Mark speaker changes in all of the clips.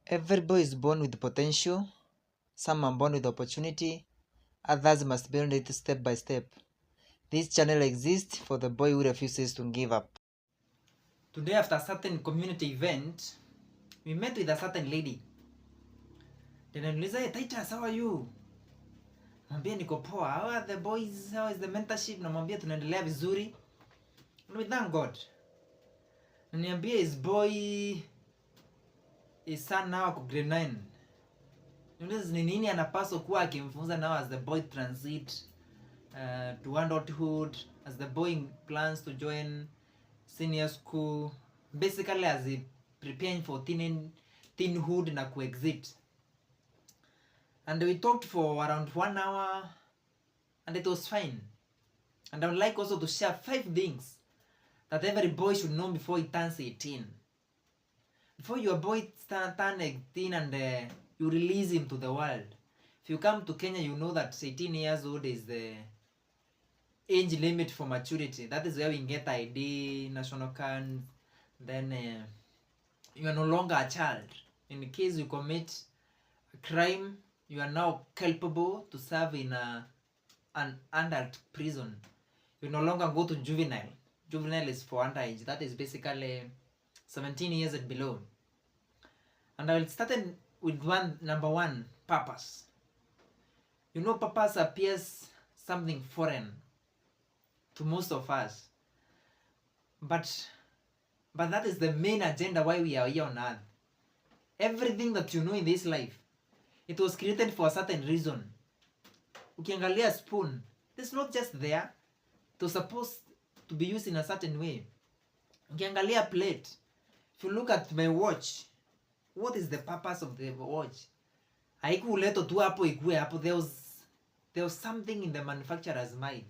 Speaker 1: Every boy is born with potential. Some are born with opportunity. Others must build it step by step. This channel exists for the boy who refuses to give up.
Speaker 2: Today, after a certain community event, we met with a certain lady. Niliuliza, "Hey, Titus, how are you?" Mwambia niko poa. How are the boys? How is the mentorship? Namwambia tunaendelea vizuri. And we thank God. Niambia his boy is son now ako grade 9. Niuliza ni nini anapaswa kuwa akimfunza now as the boy transit to adulthood, as the boy plans to join senior school, basically as he preparing for teenhood na exit. And we talked for around 1 hour and it was fine. And I would like also to share 5 things that every boy should know before he turns 18. Before your boy turn 18 and you release him to the world. If you come to Kenya, you know that 18 years old is the age limit for maturity. That is where we get ID, national card, then you are no longer a child. In case you commit a crime, you are now culpable to serve in an adult prison. You no longer go to juvenile. Juvenile is for underage. That is basically 17 years and below. And I will start with number one, purpose. You know, purpose appears something foreign to most of us. But that is the main agenda why we are here on earth. Everything that you know in this life, it was created for a certain reason. Ukiangalia spoon, it's not just there. It was supposed to be used in a certain way. Ukiangalia plate, if you look at my watch, what is the purpose of the watch? Haikuletwa tu hapo ikue hapo. There was something in the manufacturer's mind.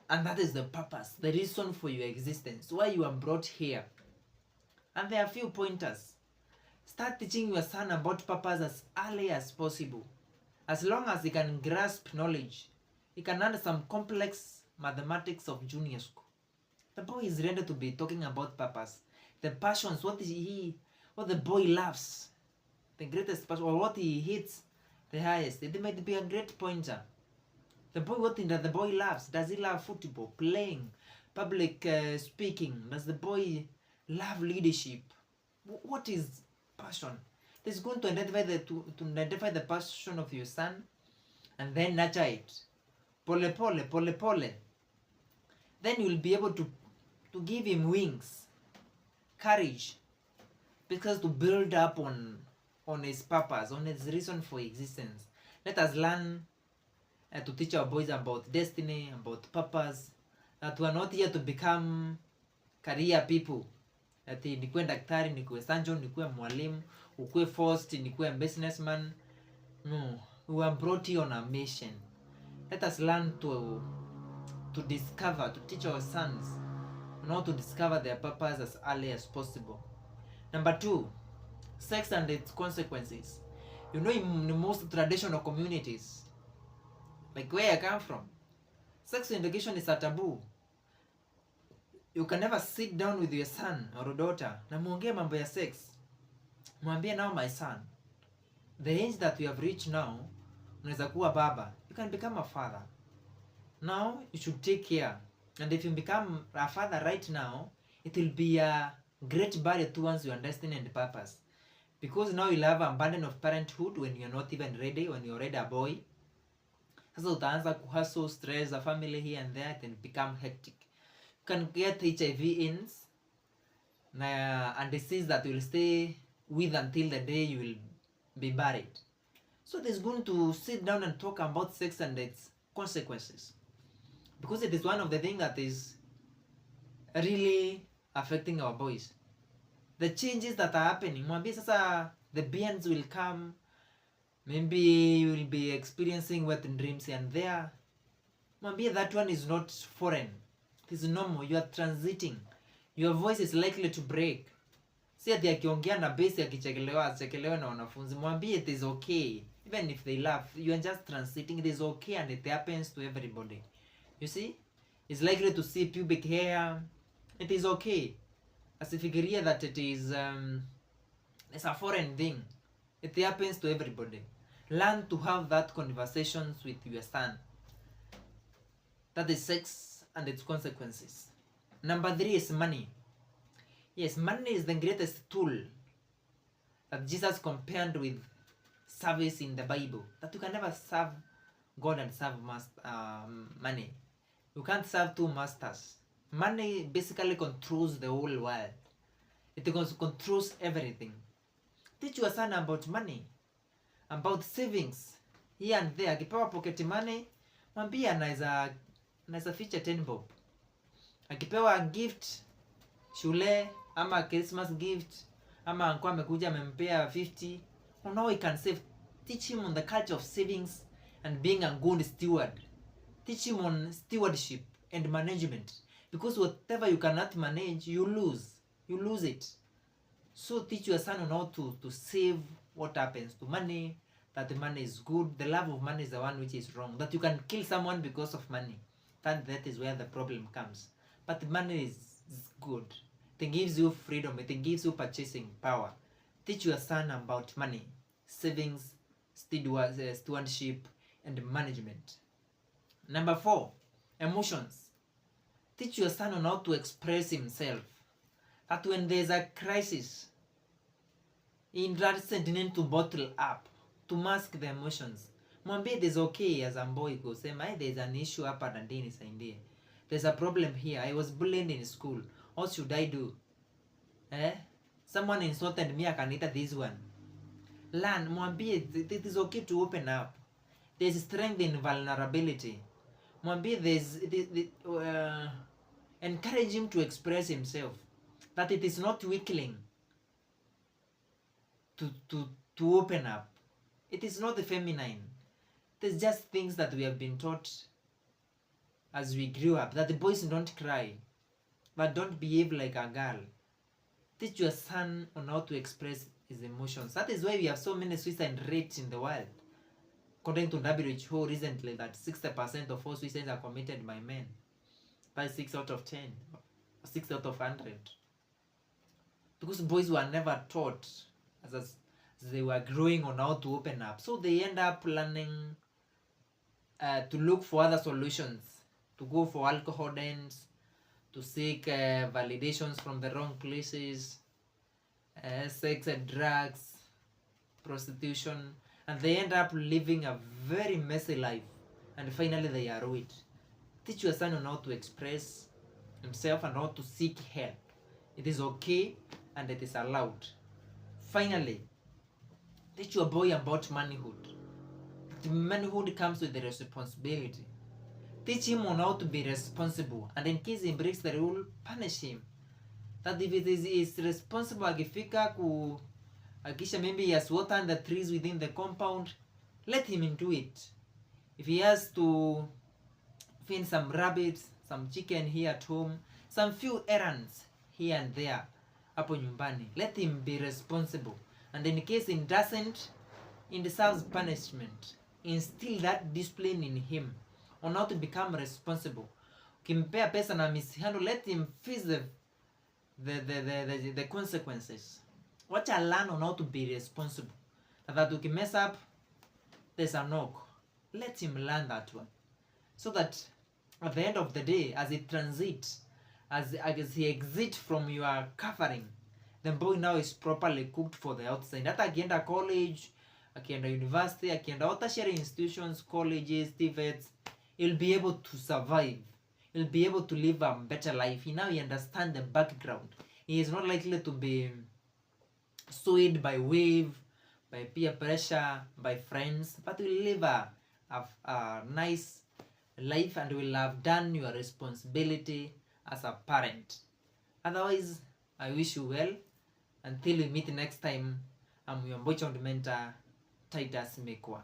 Speaker 2: And that is the purpose, the reason for your existence, why you are brought here. And there are a few pointers. Start teaching your son about purpose as early as possible. As long as he can grasp knowledge, he can learn some complex mathematics of junior school. The boy is ready to be talking about purpose. The passions, what the boy loves, the greatest passion, or what he hates the highest. It might be a great pointer. The boy, what thing that the boy loves? Does he love football, playing, public speaking? Does the boy love leadership? What is passion? This is going to identify the passion of your son and then nurture it. Pole pole. Then you will be able to give him wings, courage, because to build up on his purpose, on his reason for existence. Let us learn to teach our boys about destiny, about purpose, that we are not here to become career people. Ati nikuwe daktari, nikuwe surgeon, nikuwe mwalimu, ukuwe first, nikuwe businessman. No, we are brought here on a mission. Let us learn to discover, to teach our sons how to discover their purpose as early as possible. Number 2, sex and its consequences. You know, in the most traditional communities, like where I come from, sex education is a taboo. You can never sit down with your son or daughter na muongee mambo ya sex. Mwambie, now my son, the age that we have reached now, unaweza kuwa baba. You can become a father. Now you should take care. And if you become a father right now, it will be a great barrier towards your destiny and purpose. Because now you'll have a burden of parenthood when you're not even ready, when you're already a boy. Sasa utaanza kuhustle, stress, a family here and there, it will become hectic. You can get HIV/AIDS and disease that will stay with until the day you will be buried. So it is going to sit down and talk about sex and its consequences. Because it is one of the things that is really affecting our boys. The changes that are happening, mwambie sasa the beings will come. Maybe you will be experiencing wet dreams and there. Mwambie that one is not foreign. It is normal. You are transiting. Your voice is likely to break. Si ati akiongea na bass achekelewa na wanafunzi. Mwambie it is okay. Even if they laugh, you are just transiting. It is okay and it happens to everybody. You see? It's likely to see pubic hair. It is okay. Asifikiria that it is It's a foreign thing. It happens to everybody. Learn to have that conversations with your son. That is sex and its consequences. Number 3 is money. Yes, money is the greatest tool that Jesus compared with service in the Bible. That you can never serve God and serve money. You can't serve two masters. Money basically controls the whole world. It controls everything. Teach your son about money, about savings here and there. Akipewa pocket money, mwambie anaweza ficha 10 bob. Akipewa gift shule ama Christmas gift ama anko amekuja amempea 50, now he can save. Teach him on the culture of savings and being a good steward. Teach him on stewardship and management, because whatever you cannot manage, you lose it. So teach your son on how to save. What happens to money, that the money is good. The love of money is the one which is wrong, that you can kill someone because of money. That is where the problem comes. But the money is good. It gives you freedom. It gives you purchasing power. Teach your son about money, savings, stewardship, and management. Number 4, emotions. Teach your son on how to express himself. That when there's a crisis, he doesn't need to bottle up, to mask the emotions. Mwambie it is okay as a boy kusema, there's an issue hapa na ndani nisaidie. There's a problem here. I was bullied in school. What should I do? Someone insulted me, I can eat this one. Learn, mwambie it is okay to open up. There's strength in vulnerability. Mwambie encourage him to express himself. That it is not weakling to open up. It is not feminine. It is just things that we have been taught as we grew up, that the boys don't cry, but don't behave like a girl. Teach your son on how to express his emotions. That is why we have so many suicide rates in the world. According to WHO recently, that 60% of all suicides are committed by men. By 6 out of 10, 6 out of 100. Because boys were never taught as they were growing on how to open up. So they end up learning to look for other solutions, to go for alcohol dens, to seek validations from the wrong places, sex and drugs, prostitution, and they end up living a very messy life, and finally they are ruined. Teach your son on how to express himself and how to seek help. It is okay and it is allowed. Finally, teach your boy about manhood. Manhood comes with the responsibility. Teach him on how to be responsible, and in case he breaks the rule, punish him. That if it is responsible, akifika akisha maybe he has watered the trees within the compound, let him do it. If he has to feed some rabbits, some chicken here at home, some few errands here and there hapo nyumbani, let him be responsible. And in case he doesn't, he deserves punishment. Instill that discipline in him on how to become responsible. Ukimpea pesa na mishandle, let him face the consequences. Watch a learn on how to be responsible. That you mess up, there's a knock. Let him learn that one. So that at the end of the day, as he transits, as he exits from your covering, the boy now is properly cooked for the outside. Hata akienda college, akienda university, akienda tertiary institutions, colleges, TVETs, he'll be able to survive. He'll be able to live a better life. He understands the background. He is not likely to be swayed by wave, by peer pressure, by friends, but will live a nice life and will have done your responsibility as a parent. Otherwise, I wish you well. Until we meet next time, I'm your boy child mentor, Titus Mekwa.